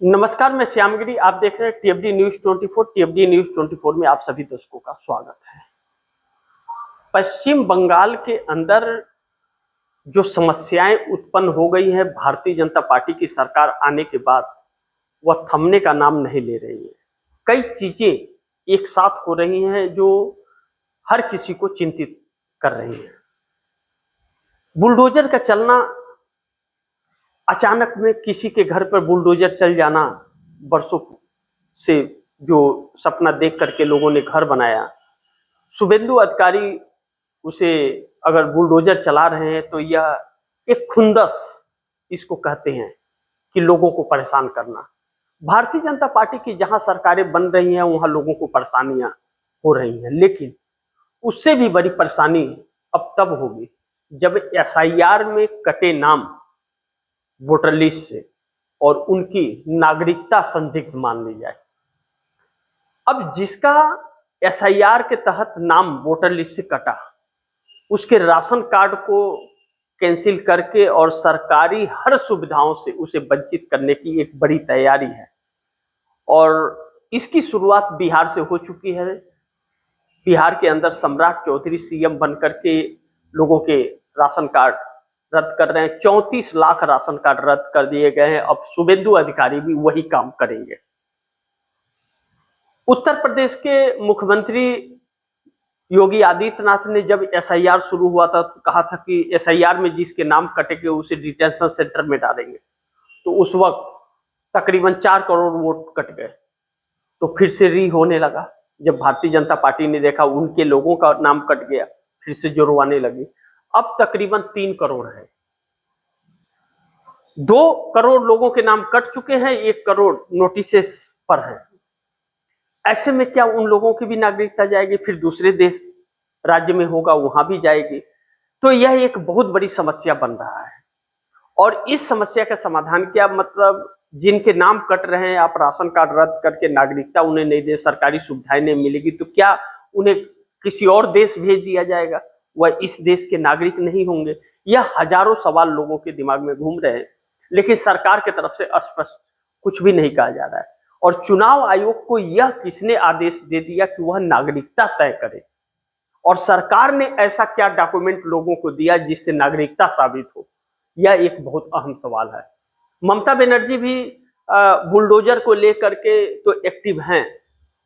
नमस्कार, मैं श्यामगिरी। आप देख रहे हैं टीएफडी न्यूज 24। टीएफडी न्यूज 24 में आप सभी दर्शकों का स्वागत है। पश्चिम बंगाल के अंदर जो समस्याएं उत्पन्न हो गई हैं भारतीय जनता पार्टी की सरकार आने के बाद, वह थमने का नाम नहीं ले रही है। कई चीजें एक साथ हो रही हैं जो हर किसी को चिंतित कर रही हैं। बुलडोजर का चलना, अचानक में किसी के घर पर बुलडोजर चल जाना, बरसों से जो सपना देख करके लोगों ने घर बनाया, शुभेंदु अधिकारी उसे अगर बुलडोजर चला रहे हैं तो यह एक खुंदस इसको कहते हैं कि लोगों को परेशान करना। भारतीय जनता पार्टी की जहां सरकारें बन रही हैं वहां लोगों को परेशानियां हो रही हैं, लेकिन उससे भी बड़ी परेशानी अब तब होगी जब एसआईआर में कटे नाम वोटर लिस्ट से और उनकी नागरिकता संदिग्ध मान ली जाए। अब जिसका एसआईआर के तहत नाम वोटर लिस्ट से कटा, उसके राशन कार्ड को कैंसिल करके और सरकारी हर सुविधाओं से उसे वंचित करने की एक बड़ी तैयारी है और इसकी शुरुआत बिहार से हो चुकी है। बिहार के अंदर सम्राट चौधरी सीएम बनकर के लोगों के राशन कार्ड रद्द कर रहे हैं। 34 लाख राशन कार्ड रद्द कर दिए गए हैं। अब शुभेंदु अधिकारी भी वही काम करेंगे। उत्तर प्रदेश के मुख्यमंत्री योगी आदित्यनाथ ने जब एसआईआर शुरू हुआ था तो कहा था कि एसआईआर में जिसके नाम कटेंगे उसे डिटेंशन सेंटर में डालेंगे। तो उस वक्त तकरीबन 4 करोड़ वोट कट गए। तो फिर से री होने लगा। जब भारतीय जनता पार्टी ने देखा उनके लोगों का नाम कट गया, फिर से जुड़वाने लगी। अब तकरीबन 3 करोड़ है। 2 करोड़ लोगों के नाम कट चुके हैं, 1 करोड़ नोटिसेस पर है। ऐसे में क्या उन लोगों की भी नागरिकता जाएगी, फिर दूसरे देश राज्य में होगा वहां भी जाएगी। तो यह एक बहुत बड़ी समस्या बन रहा है और इस समस्या का समाधान क्या, मतलब जिनके नाम कट रहे हैं, आप राशन कार्ड रद्द करके नागरिकता उन्हें नहीं दे, सरकारी सुविधाएं नहीं मिलेगी, तो क्या उन्हें किसी और देश भेज दिया जाएगा? वह इस देश के नागरिक नहीं होंगे? यह हजारों सवाल लोगों के दिमाग में घूम रहे हैं, लेकिन सरकार की तरफ से स्पष्ट कुछ भी नहीं कहा जा रहा है। और चुनाव आयोग को यह किसने आदेश दे दिया कि वह नागरिकता तय करे? और सरकार ने ऐसा क्या डॉक्यूमेंट लोगों को दिया जिससे नागरिकता साबित हो? यह एक बहुत अहम सवाल है। ममता बनर्जी भी बुलडोजर को लेकर के तो एक्टिव हैं,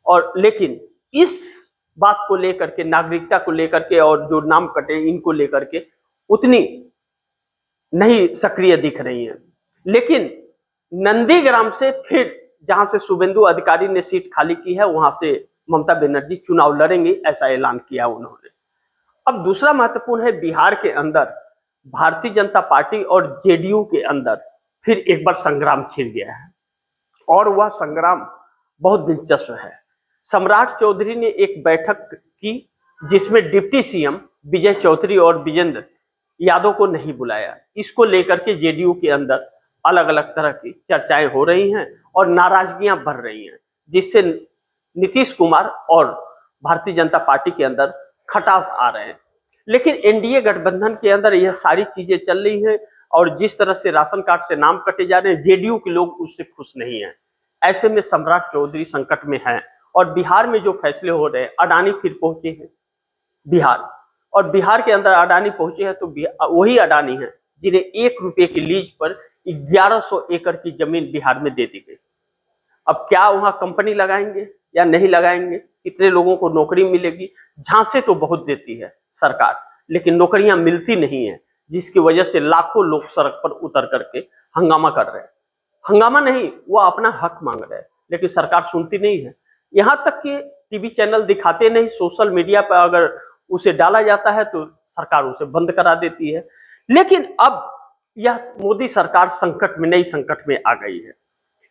और लेकिन इस बात को लेकर के, नागरिकता को लेकर के और जो नाम कटे इनको लेकर के उतनी नहीं सक्रिय दिख रही हैं। लेकिन नंदीग्राम से फिर जहां से शुभेंदु अधिकारी ने सीट खाली की है वहां से ममता बनर्जी चुनाव लड़ेंगे, ऐसा ऐलान किया उन्होंने। अब दूसरा महत्वपूर्ण है, बिहार के अंदर भारतीय जनता पार्टी और जेडीयू के अंदर फिर एक बार संग्राम छिड़ गया है और वह संग्राम बहुत दिलचस्प है। सम्राट चौधरी ने एक बैठक की जिसमें डिप्टी सीएम विजय चौधरी और विजेंद्र यादव को नहीं बुलाया। इसको लेकर के जेडीयू के अंदर अलग अलग तरह की चर्चाएं हो रही हैं और नाराजगियां बढ़ रही हैं, जिससे नीतीश कुमार और भारतीय जनता पार्टी के अंदर खटास आ रहे हैं। लेकिन एनडीए गठबंधन के अंदर यह सारी चीजें चल रही हैं और जिस तरह से राशन कार्ड से नाम कटे जा रहे हैं, जेडीयू के लोग उससे खुश नहीं हैं। ऐसे में सम्राट चौधरी संकट में हैं और बिहार में जो फैसले हो रहे हैं, अडानी फिर पहुंचे हैं बिहार, और बिहार के अंदर अडानी पहुंचे हैं तो वही अडानी है जिन्हें 1 रुपए की लीज पर 1100 एकड़ की जमीन बिहार में दे दी गई। अब क्या वहां कंपनी लगाएंगे या नहीं लगाएंगे? कितने लोगों को नौकरी मिलेगी? झांसे तो बहुत देती है सरकार, लेकिन नौकरियां मिलती नहीं है, जिसकी वजह से लाखों लोग सड़क पर उतर करके हंगामा कर रहे हैं। हंगामा नहीं, वो अपना हक मांग रहे हैं, लेकिन सरकार सुनती नहीं है। यहां तक कि टीवी चैनल दिखाते नहीं, सोशल मीडिया पर अगर उसे डाला जाता है तो सरकार उसे बंद करा देती है। लेकिन अब यह मोदी सरकार संकट में, नई संकट में आ गई है,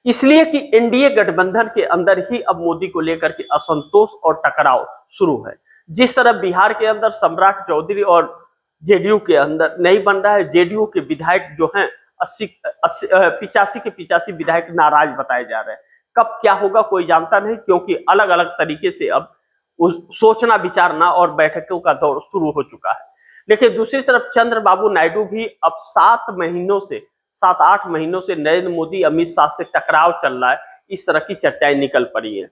इसलिए कि एनडीए गठबंधन के अंदर ही अब मोदी को लेकर के असंतोष और टकराव शुरू है। जिस तरह बिहार के अंदर सम्राट चौधरी और जेडीयू के अंदर नहीं बन रहा है, जेडीयू के विधायक जो हैं 85 के 85 विधायक नाराज बताए जा रहे हैं। कब क्या होगा कोई जानता नहीं, क्योंकि अलग अलग तरीके से अब सोचना विचारना और बैठकों का दौर शुरू हो चुका है। लेकिन दूसरी तरफ चंद्रबाबू नायडू भी अब 7 महीनों से 7-8 महीनों से नरेंद्र मोदी अमित शाह से टकराव चल रहा है, इस तरह की चर्चाएं निकल पड़ी है।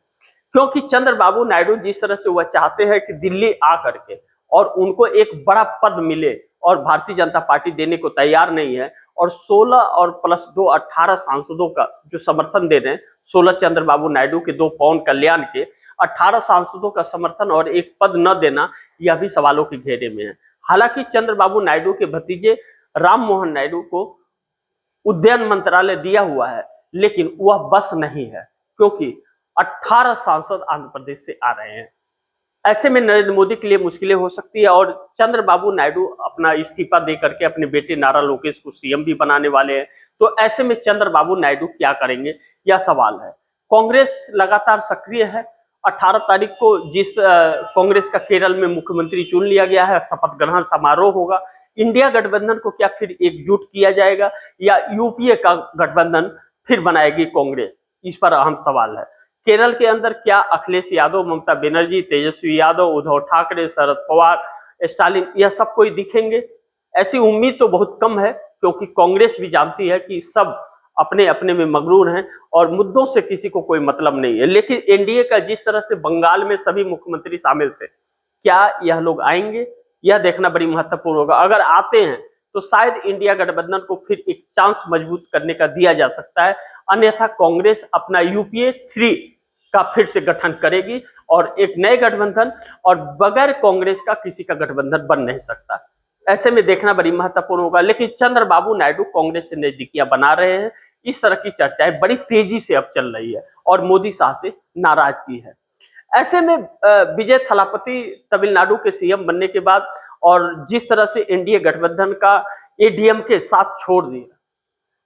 क्योंकि चंद्रबाबू नायडू जिस तरह से वह चाहते हैं कि दिल्ली आ करके और उनको एक बड़ा पद मिले, और भारतीय जनता पार्टी देने को तैयार नहीं है, और 16 और प्लस 2 18 सांसदों का जो समर्थन दे रहे हैं, 16 चंद्रबाबू नायडू के, 2 पवन कल्याण के, 18 सांसदों का समर्थन और एक पद न देना, यह भी सवालों के घेरे में है। हालांकि चंद्रबाबू नायडू के भतीजे राम मोहन नायडू को उद्यान मंत्रालय दिया हुआ है, लेकिन वह बस नहीं है, क्योंकि 18 सांसद आंध्र प्रदेश से आ रहे हैं। ऐसे में नरेंद्र मोदी के लिए मुश्किलें हो सकती है, और चंद्रबाबू नायडू अपना इस्तीफा दे करके अपने बेटे नारा लोकेश को सीएम भी बनाने वाले हैं। तो ऐसे में चंद्रबाबू नायडू क्या करेंगे, यह सवाल है। कांग्रेस लगातार सक्रिय है। 18 तारीख को जिस कांग्रेस का केरल में मुख्यमंत्री चुन लिया गया है, शपथ ग्रहण समारोह होगा। इंडिया गठबंधन को क्या फिर एकजुट किया जाएगा, या यूपीए का गठबंधन फिर बनाएगी कांग्रेस, इस पर अहम सवाल है। केरल के अंदर क्या अखिलेश यादव, ममता बनर्जी, तेजस्वी यादव, उद्धव ठाकरे, शरद पवार, स्टालिन, यह सब कोई दिखेंगे? ऐसी उम्मीद तो बहुत कम है, क्योंकि कांग्रेस भी जानती है कि सब अपने अपने में मगरूर हैं और मुद्दों से किसी को कोई मतलब नहीं है। लेकिन एनडीए का जिस तरह से बंगाल में सभी मुख्यमंत्री शामिल थे, क्या यह लोग आएंगे, यह देखना बड़ी महत्वपूर्ण होगा। अगर आते हैं तो शायद इंडिया गठबंधन को फिर एक चांस मजबूत करने का दिया जा सकता है, अन्यथा कांग्रेस अपना यूपीए 3 का फिर से गठन करेगी, और एक नए गठबंधन, और बगैर कांग्रेस का किसी का गठबंधन बन नहीं सकता। ऐसे में देखना बड़ी महत्वपूर्ण होगा। लेकिन चंद्रबाबू नायडू कांग्रेस से नजदीकियां बना रहे हैं, इस तरह की चर्चाएं बड़ी तेजी से अब चल रही है, और मोदी शाह से नाराजगी है। ऐसे में विजय थलापति तमिलनाडु के सीएम बनने के बाद, और जिस तरह से एनडीए गठबंधन का एडीएम के साथ छोड़ दिया,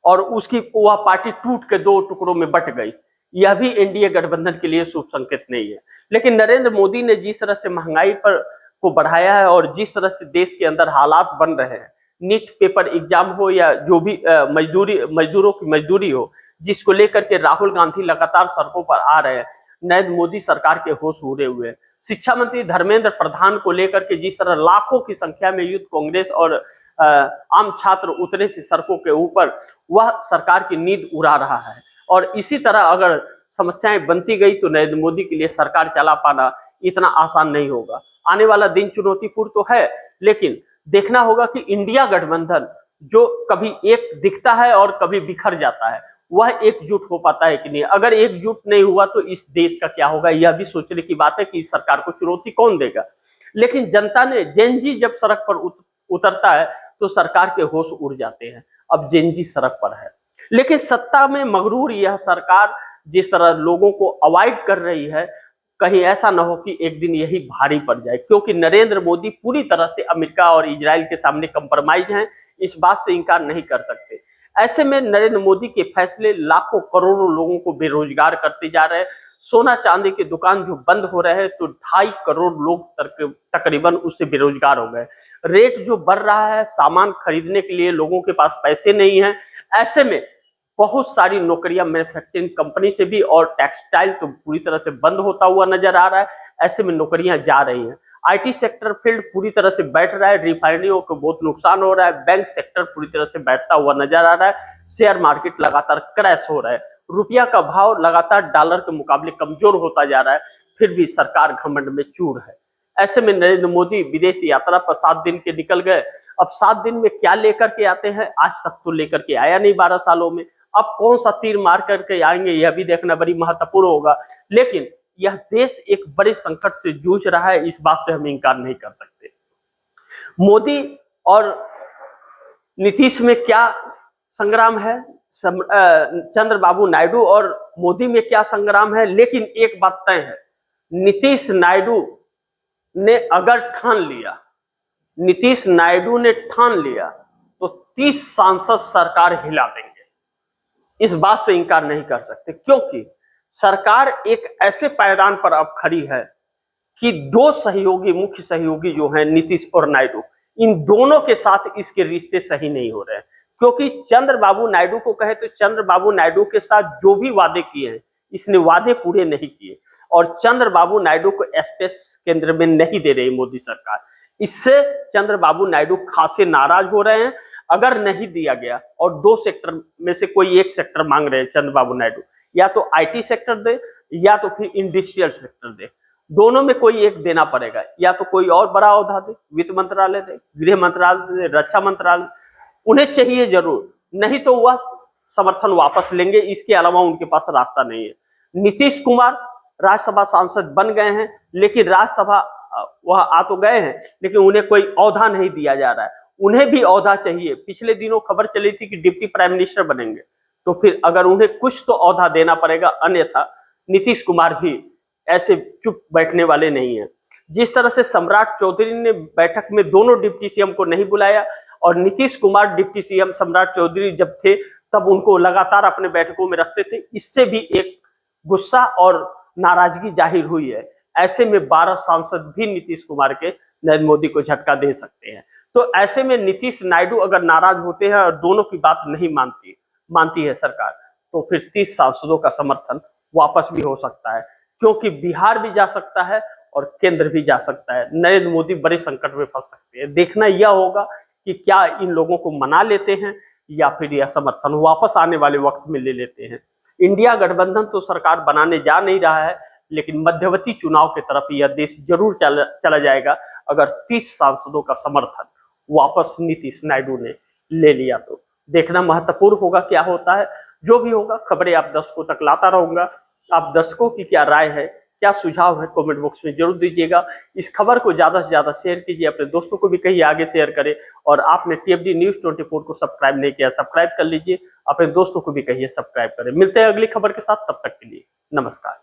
और उसकी वह पार्टी टूट के 2 टुकड़ों में बट गई, यह भी एनडीए गठबंधन के लिए शुभ संकेत नहीं है। लेकिन नरेंद्र मोदी ने जिस तरह से महंगाई पर को बढ़ाया है, और जिस तरह से देश के अंदर हालात बन रहे हैं, नीट पेपर एग्जाम हो या जो भी मजदूरों की मजदूरी हो, जिसको लेकर के राहुल गांधी लगातार सड़कों पर आ रहे हैं, नरेंद्र मोदी सरकार के होश उड़े हुए हैं। शिक्षा मंत्री धर्मेंद्र प्रधान को लेकर के जिस तरह लाखों की संख्या में यूथ कांग्रेस और आम छात्र उतरे थे सड़कों के ऊपर, वह सरकार की नींद उड़ा रहा है। और इसी तरह अगर समस्याएं बनती गई तो नरेंद्र मोदी के लिए सरकार चला पाना इतना आसान नहीं होगा। आने वाला दिन चुनौतीपूर्ण तो है, लेकिन देखना होगा कि इंडिया गठबंधन जो कभी एक दिखता है और कभी बिखर जाता है, वह एकजुट हो पाता है कि नहीं। अगर एकजुट नहीं हुआ तो इस देश का क्या होगा, यह भी सोचने की बात है कि इस सरकार को चुनौती कौन देगा। लेकिन जनता ने, जेनजी जब सड़क पर उतरता है तो सरकार के होश उड़ जाते हैं। अब जेनजी सड़क पर है, लेकिन सत्ता में मगरूर यह सरकार जिस तरह लोगों को अवॉइड कर रही है, कहीं ऐसा न हो कि एक दिन यही भारी पड़ जाए, क्योंकि नरेंद्र मोदी पूरी तरह से अमेरिका और इजराइल के सामने कंप्रोमाइज हैं, इस बात से इनकार नहीं कर सकते। ऐसे में नरेंद्र मोदी के फैसले लाखों करोड़ों लोगों को बेरोजगार करते जा रहे हैं। सोना चांदी की दुकान जो बंद हो रहे हैं, तो 2.5 करोड़ लोग तकरीबन उससे बेरोजगार हो गए। रेट जो बढ़ रहा है, सामान खरीदने के लिए लोगों के पास पैसे नहीं है। ऐसे में बहुत सारी नौकरियां मैन्युफैक्चरिंग कंपनी से भी, और टेक्सटाइल तो पूरी तरह से बंद होता हुआ नजर आ रहा है। ऐसे में नौकरियां जा रही हैं। आईटी सेक्टर फील्ड पूरी तरह से बैठ रहा है, रिफाइनरियों को बहुत नुकसान हो रहा है, बैंक सेक्टर पूरी तरह से बैठता हुआ नजर आ रहा है, शेयर मार्केट लगातार क्रैश हो रहा है, रुपया का भाव लगातार डॉलर के मुकाबले कमजोर होता जा रहा है, फिर भी सरकार घमंड में चूर है। ऐसे में नरेंद्र मोदी विदेश यात्रा पर 7 दिन के निकल गए। अब 7 दिन में क्या लेकर के आते हैं, आज तक तो लेकर के आया नहीं 12 सालों में। अब कौन सा तीर मार करके आएंगे, यह भी देखना बड़ी महत्वपूर्ण होगा। लेकिन यह देश एक बड़े संकट से जूझ रहा है, इस बात से हम इनकार नहीं कर सकते। मोदी और नीतीश में क्या संग्राम है, चंद्रबाबू नायडू और मोदी में क्या संग्राम है, लेकिन एक बात तय है, नीतीश नायडू ने अगर नीतीश नायडू ने ठान लिया तो 30 सांसद सरकार हिला देंगे, इस बात से इनकार नहीं कर सकते। क्योंकि सरकार एक ऐसे पायदान पर अब खड़ी है कि 2 सहयोगी, मुख्य सहयोगी जो हैं नीतीश और नायडू, इन दोनों के साथ इसके रिश्ते सही नहीं हो रहे हैं। क्योंकि चंद्रबाबू नायडू को कहे तो चंद्रबाबू नायडू के साथ जो भी वादे किए हैं, इसने वादे पूरे नहीं किए, और चंद्रबाबू नायडू को स्पेस केंद्र में नहीं दे रही मोदी सरकार। इससे चंद्रबाबू नायडू खासे नाराज हो रहे हैं। अगर नहीं दिया गया और 2 सेक्टर में से कोई एक सेक्टर मांग रहे हैं चंद्रबाबू नायडू, या तो आईटी सेक्टर दे या तो फिर इंडस्ट्रियल सेक्टर दे, दोनों में कोई एक देना पड़ेगा। या तो कोई और बड़ा औहदा दे, वित्त मंत्रालय दे, गृह मंत्रालय दे, रक्षा मंत्रालय, उन्हें चाहिए जरूर, नहीं तो वह समर्थन वापस लेंगे। इसके अलावा उनके पास रास्ता नहीं है। नीतीश कुमार राज्यसभा सांसद बन गए हैं, लेकिन राज्यसभा वह आ तो गए हैं, लेकिन उन्हें कोई औहदा नहीं दिया जा रहा है। उन्हें भी औहदा चाहिए। पिछले दिनों खबर चली थी कि डिप्टी प्राइम मिनिस्टर बनेंगे, तो फिर अगर उन्हें कुछ तो औहदा देना पड़ेगा, अन्यथा नीतीश कुमार भी ऐसे चुप बैठने वाले नहीं है। जिस तरह से सम्राट चौधरी ने बैठक में दोनों डिप्टी सीएम को नहीं बुलाया, और नीतीश कुमार डिप्टी सीएम सम्राट चौधरी जब थे तब उनको लगातार अपने बैठकों में रखते थे, इससे भी एक गुस्सा और नाराजगी जाहिर हुई है। ऐसे में 12 सांसद भी नीतीश कुमार के नरेंद्र मोदी को झटका दे सकते हैं। तो ऐसे में नीतीश नायडू अगर नाराज होते हैं और दोनों की बात नहीं मानती है सरकार, तो फिर 30 सांसदों का समर्थन वापस भी हो सकता है, क्योंकि बिहार भी जा सकता है और केंद्र भी जा सकता है। नरेंद्र मोदी बड़े संकट में फंस सकते हैं। देखना यह होगा कि क्या इन लोगों को मना लेते हैं या फिर यह समर्थन वापस आने वाले वक्त में ले लेते हैं। इंडिया गठबंधन तो सरकार बनाने जा नहीं रहा है, लेकिन मध्यवर्ती चुनाव की तरफ यह देश जरूर चला जाएगा अगर 30 सांसदों का समर्थन वापस नीतीश नायडू ने ले लिया तो। देखना महत्वपूर्ण होगा क्या होता है। जो भी होगा खबरें आप दर्शकों तक लाता रहूंगा। आप दर्शकों की क्या राय है, क्या सुझाव है, कमेंट बॉक्स में जरूर दीजिएगा। इस खबर को ज्यादा से ज्यादा शेयर कीजिए, अपने दोस्तों को भी कहिए आगे शेयर करें। और आपने टीएफडी न्यूज 24 को सब्सक्राइब नहीं किया, सब्सक्राइब कर लीजिए। अपने दोस्तों को भी कहिए सब्सक्राइब करें। मिलते हैं अगली खबर के साथ, तब तक के लिए नमस्कार।